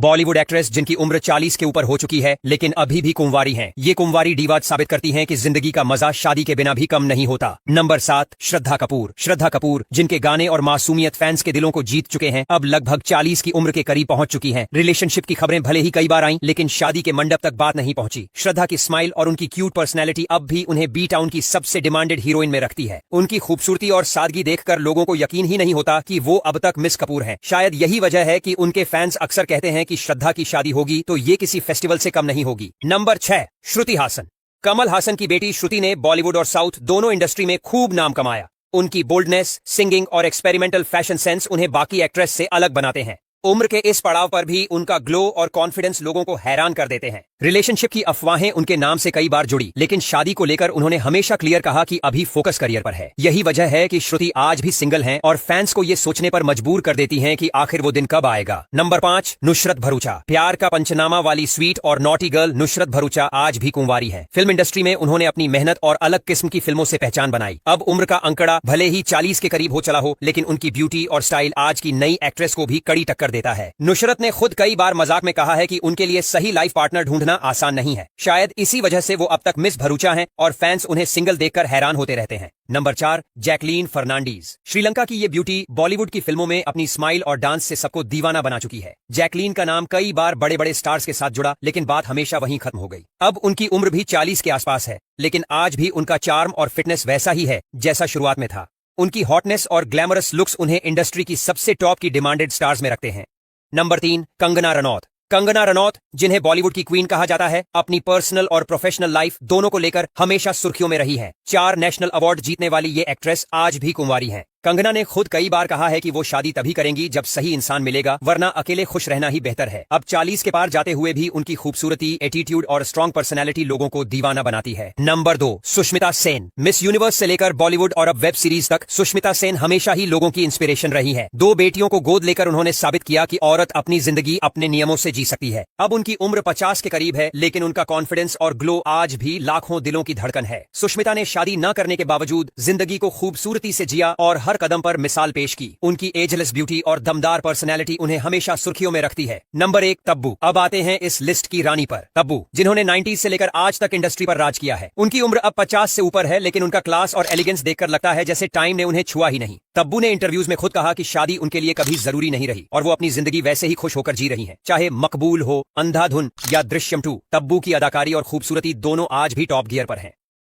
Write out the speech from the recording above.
Bollywood actress जिनकी उम्र 40 के ऊपर हो चुकी है लेकिन अभी भी कुंवारी हैं। ये कुंवारी डीवाज साबित करती हैं कि जिंदगी का मजा शादी के बिना भी कम नहीं होता। नंबर 7, श्रद्धा कपूर। श्रद्धा कपूर जिनके गाने और मासूमियत फैंस के दिलों को जीत चुके हैं, अब लगभग 40 की उम्र के करीब पहुंच चुकी हैं। रिलेशनशिप की खबरें भले ही कई बार आईं, लेकिन शादी के मंडप तक बात नहीं पहुंची। श्रद्धा की स्माइल और उनकी क्यूट पर्सनैलिटी अब भी उन्हें बी टाउन की सबसे डिमांडेड हीरोइन में रखती है। उनकी खूबसूरती और सादगी देखकर लोगों को यकीन ही नहीं होता कि वो अब तक मिस कपूर हैं। शायद यही वजह है कि उनके फैंस अक्सर कहते हैं कि श्रद्धा की शादी होगी तो ये किसी फेस्टिवल से कम नहीं होगी। नंबर 6, श्रुति हासन। कमल हासन की बेटी श्रुति ने बॉलीवुड और साउथ दोनों इंडस्ट्री में खूब नाम कमाया। उनकी बोल्डनेस, सिंगिंग और एक्सपेरिमेंटल फैशन सेंस उन्हें बाकी एक्ट्रेस से अलग बनाते हैं। उम्र के इस पड़ाव पर भी उनका ग्लो और कॉन्फिडेंस लोगों को हैरान कर देते हैं। रिलेशनशिप की अफवाहें उनके नाम से कई बार जुड़ी, लेकिन शादी को लेकर उन्होंने हमेशा क्लियर कहा कि अभी फोकस करियर पर है। यही वजह है कि श्रुति आज भी सिंगल हैं और फैंस को ये सोचने पर मजबूर कर देती हैं कि आखिर वो दिन कब आएगा। नंबर 5, नुसरत भरूचा। प्यार का पंचनामा वाली स्वीट और नॉटी गर्ल नुसरत भरूचा आज भी कुंवारी है। फिल्म इंडस्ट्री में उन्होंने अपनी मेहनत और अलग किस्म की फिल्मों से पहचान बनाई। अब उम्र का अंकड़ा भले ही 40 के करीब हो चला हो, लेकिन उनकी ब्यूटी और स्टाइल आज की नई एक्ट्रेस को भी कड़ी टक्कर देता है। नुसरत ने खुद कई बार मजाक में कहा है कि उनके लिए सही लाइफ पार्टनर ढूंढना आसान नहीं है। शायद इसी वजह से वो अब तक मिस भरूचा हैं और फैंस उन्हें सिंगल देखकर हैरान होते रहते हैं। Number 4, Jacqueline Fernandez. श्रीलंका की ये ब्यूटी बॉलीवुड की फिल्मों में अपनी स्माइल और डांस से सबको दीवाना बना चुकी है। जैकलीन का नाम कई बार बड़े बड़े स्टार्स के साथ जुड़ा, लेकिन बात हमेशा वहीं खत्म हो गई। अब उनकी उम्र भी 40 के आसपास है, लेकिन आज भी उनका चार्म और फिटनेस वैसा ही है जैसा शुरुआत में था। उनकी हॉटनेस और ग्लैमरस लुक्स उन्हें इंडस्ट्री की सबसे टॉप की डिमांडेड स्टार्स में रखते हैं। नंबर 3, कंगना रनौत। कंगना रनौत, जिन्हें बॉलीवुड की क्वीन कहा जाता है, अपनी पर्सनल और प्रोफेशनल लाइफ दोनों को लेकर हमेशा सुर्खियों में रही है। 4 नेशनल अवार्ड जीतने वाली ये एक्ट्रेस आज भी कुंवारी हैं। कंगना ने खुद कई बार कहा है कि वो शादी तभी करेंगी जब सही इंसान मिलेगा, वरना अकेले खुश रहना ही बेहतर है। अब 40 के पार जाते हुए भी उनकी खूबसूरती, एटीट्यूड और स्ट्रॉन्ग पर्सनैलिटी लोगों को दीवाना बनाती है। Number 2, Sushmita Sen. Miss universe से लेकर बॉलीवुड और अब वेब सीरीज तक सुष्मिता सेन हमेशा ही लोगों की इंस्पिरेशन रही है। 2 बेटियों को गोद लेकर उन्होंने साबित किया कि औरत अपनी जिंदगी अपने नियमों से जी सकती है। अब उनकी उम्र 50 के करीब है, लेकिन उनका कॉन्फिडेंस और ग्लो आज भी लाखों दिलों की धड़कन है। सुष्मिता ने शादी न करने के बावजूद जिंदगी को खूबसूरती से जिया और हर कदम पर मिसाल पेश की। उनकी एजलेस ब्यूटी और दमदार पर्सनैलिटी उन्हें हमेशा सुर्खियों में रखती है। नंबर 1, तब्बू। अब आते हैं इस लिस्ट की रानी पर। तब्बू, जिन्होंने 90s से लेकर आज तक इंडस्ट्री पर राज किया है। उनकी उम्र अब 50 से ऊपर है, लेकिन उनका क्लास और एलिगेंस देखकर लगता है जैसे टाइम ने उन्हें छुआ ही नहीं। तब्बू ने इंटरव्यूज में खुद कहा कि शादी उनके लिए कभी जरूरी नहीं रही और वो अपनी जिंदगी वैसे ही खुश होकर जी रही हैं। चाहे मकबूल हो, अंधाधुन या दृश्यम 2, तब्बू की अदाकारी और खूबसूरती दोनों आज भी टॉप गियर पर हैं।